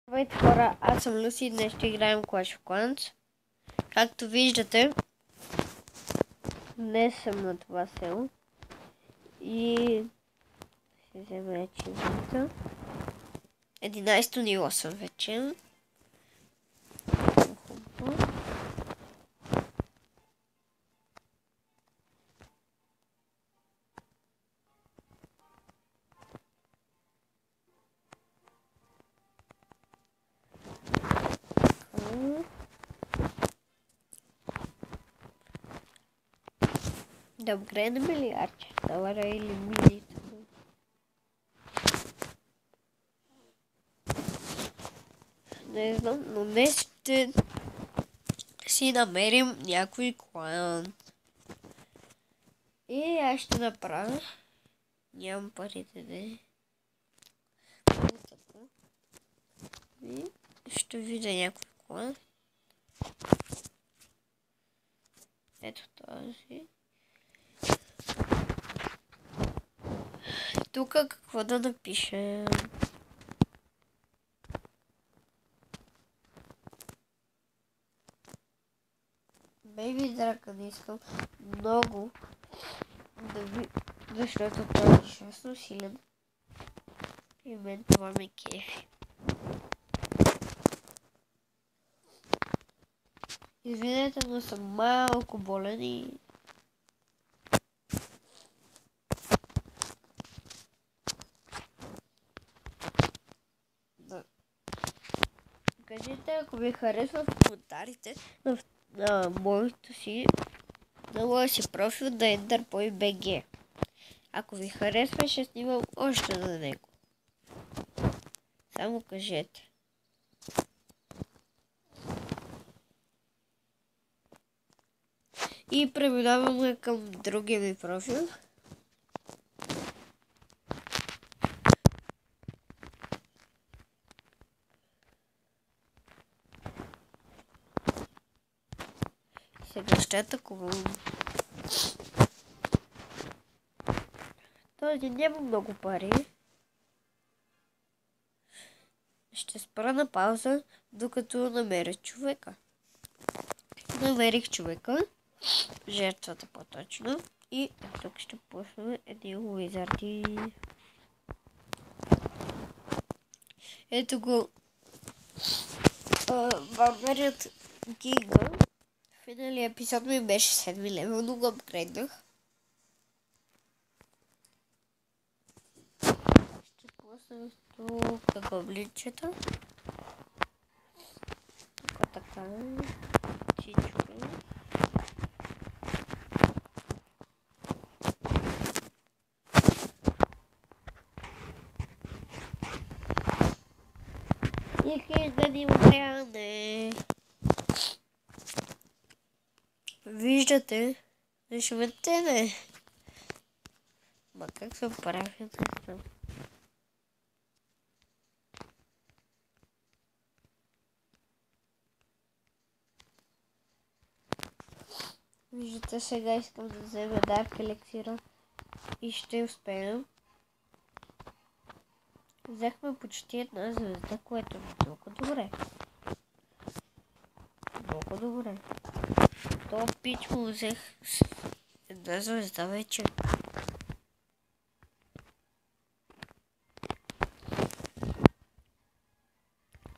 Здравейте хора, аз съм Люси и днес ще играем Clash of Clans. Както виждате, днес съм на това село и ще взема ачивмента. 11-то ниво съм вече. Да апгрейдаме ли Арчер Тауъра или милите? Не знам, но днес ще си намерим някой клан. И аз ще направя. Нямам парите, не. И ще видя някой клан. Ето този. Тук какво да напишем? Baby Dragon не искам много да ви... защото той е ужасно силен. И мен това ме кефи. Извинете, но съм малко болен и... Кажете, ако ви харесва в коментарите на моето си, на моя си профил да е EnderBoy.bg. Ако ви харесва, ще снимам още на него. Само кажете. И преминаваме към другия ми профил. Сега ще атакувам. Този няма много пари. Ще спра на пауза, докато намеря човека. Намерих човека. Жертвата по-точно. И тук ще пуснем един уизарди. Ето го. Барбарият Гига. В миналия епизод ми беше 7 левел, но го апгрейднах. Ще пусна тук гоблинчета. Тук така. Всичко. И да ни умряне. Виждате? Не шумете, не. Ма как се прави това? Виждате, сега искам да взема Dark елексира и ще успеем. Взехме почти една звезда, което е много добре. Много добре. То пич му взех една звезда вече.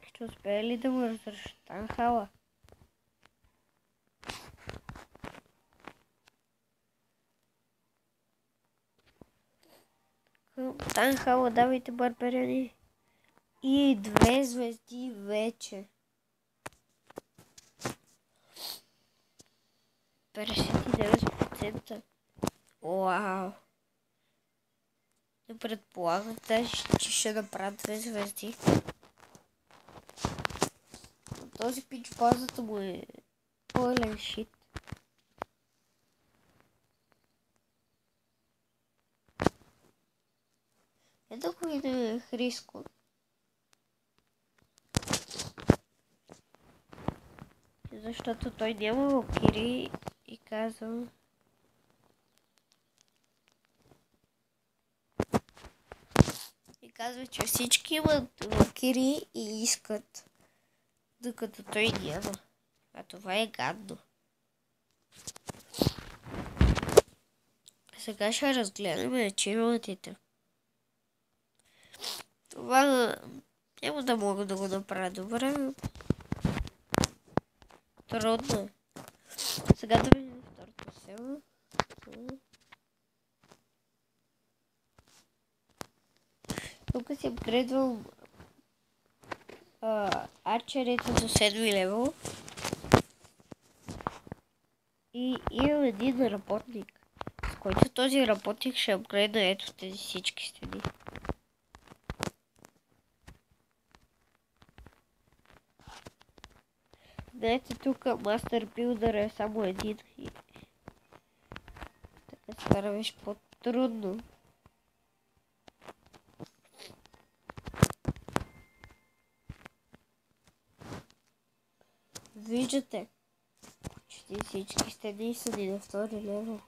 Ще успея ли да му разруши Танхала? Танхала, давайте барбаряни. И 2 звезди вече. 59%. Уау. Не предполагах даже, че ще направя 2 звезди. Този пич базата му е пълен шит. Ето го и на Хриско. Защото той няма локири и казва... казва, че всички имат лакири и искат, докато той няма. А това е гадно. Сега ще разгледаме ачивментите. Това няма да мога да го направя добре. Трудно. Сега да видим второто село. Тук си апгрейдвам арчерите до 7 левел. И имам един работник, с който този работник ще апгрейда ето тези всички стени. Знаете, тук мастер билдър е само един и така стара беше по-трудно. Виждате, почти всички стени са ни на втори левел.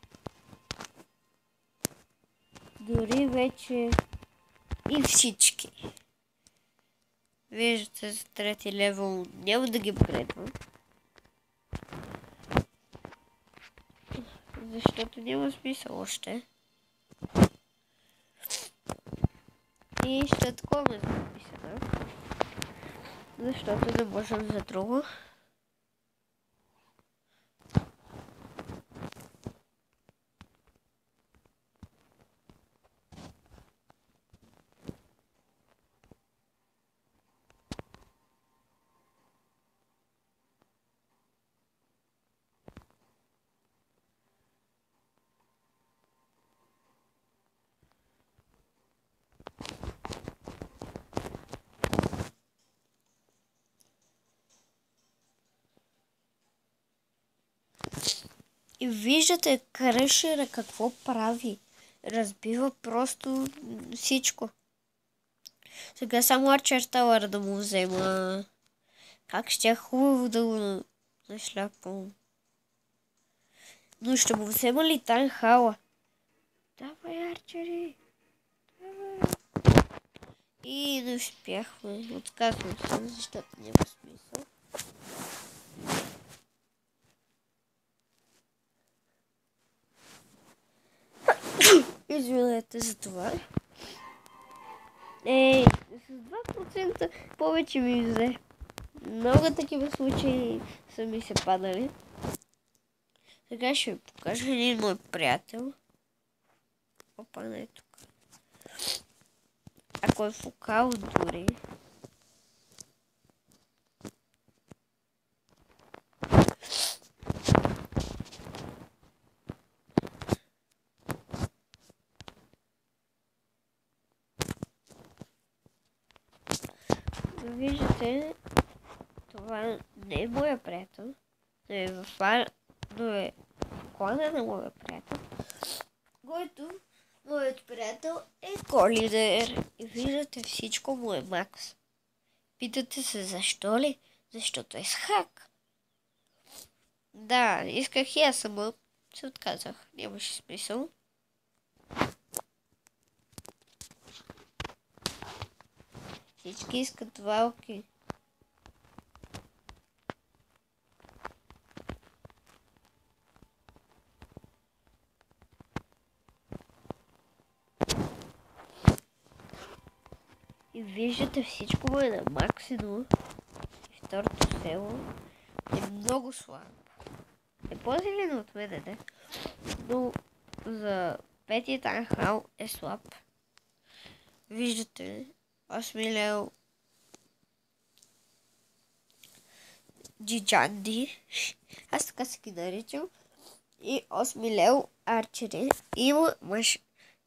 Дори вече и всички. Виждате, за трети левел няма да ги апгрейдвам. Защото няма смисъл още. И ще такова ме записана. Защото не можем за друго. И виждате Крешера какво прави. Разбива просто всичко. Сега само Арчер Тауър да му взема. Как ще е хубаво да го нашляпвам. Но ще му взема ли Танхала? Давай, Арчери! Давай! И не успяхме. Отказвам се, защото няма смисъл. Извинете за това. С 2% повече ми взе. Много такива случаи са ми се падали. Сега ще ви покажа един мой приятел. Опа, не е тук. Ако е фокал дори. Виждате, това не е моя приятел, но е клана на моя приятел, който моят приятел е колидер. И виждате, всичко му е макс. Питате се защо ли? Защото е с хак. Да, исках и аз сама, се отказах, нямаше смисъл. Всички искат валки. И виждате, всичко му е на максимум. И второто село е много слабо. Е по-зелено от мене, не? Но за петия Танхал е слаб. Виждате, 8 лео Джиджанди. Аз така си ги наричам. И 8 лео арчери. Има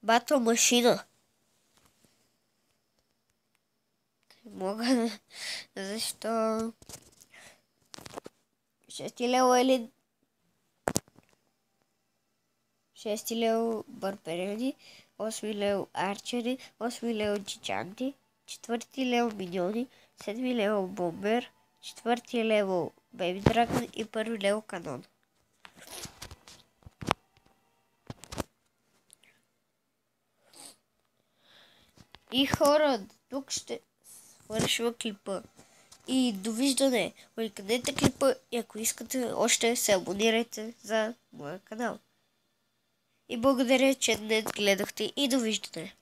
батъл машина. Мога. Защо? 6 лео Елин. 6 лео барберени. 8 лео арчери. 8 лео джиджанти. 4 лео миньони. 7 лео бомбер. 4 лево Бейби Драгон и 1 лево канон. И хора, тук ще свършва клипа. И довиждане. Лайкнете клипа и ако искате още се абонирайте за моя канал. И благодаря, че днес гледахте и довиждане.